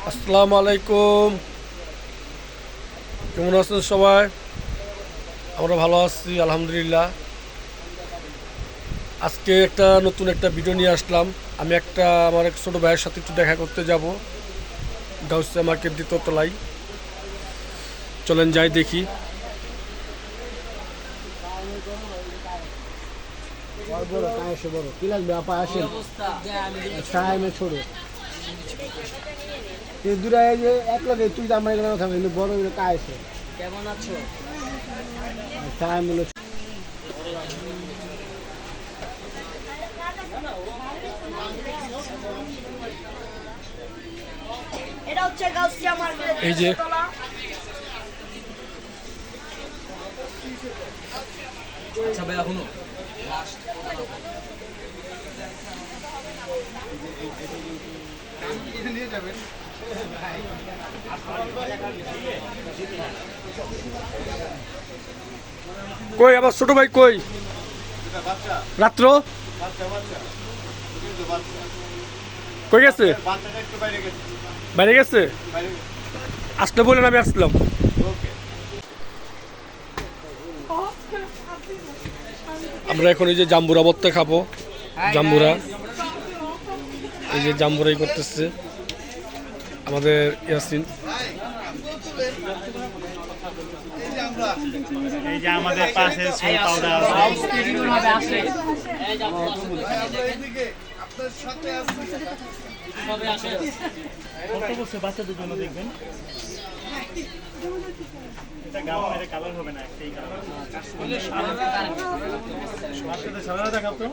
আসসালামু আলাইকুম। কেমন আছেন সবাই? আমরা ভালো আছি আলহামদুলিল্লাহ। আজকে নতুন একটা ভিডিও নিয়ে আসলাম। আমি আমার এক ছোটো ভাইয়ের সাথে একটু দেখা করতে যাব গাউসিয়া মার্কেট দ্বিতীয় তলায়। চলেন যাই দেখি। কেমন আছো? এটা হচ্ছে গাউসিয়া মার্কেট। এই যে আচ্ছা ভাই এখনো কই আমার ছোট ভাই কই? রাত্র কই গেছে? বাইরে গেছে। আসলে বলেন, আমি আসলাম। আমরা এখন এই যে জাম্বুরা ভর্তা খাবো। জাম্বুরা, এই যে জাম্বুরাই করতেছে আমাদের ইয়াসিন। এই যে আমাদের পাশে সোল পাউডার আছে। কত বছর বাচ্চাদের জন্য দেখবেন। এটা গাউন, এটা কালার হবে না, একটাই কালার। বাচ্চাদের সাদা দেখাও তো।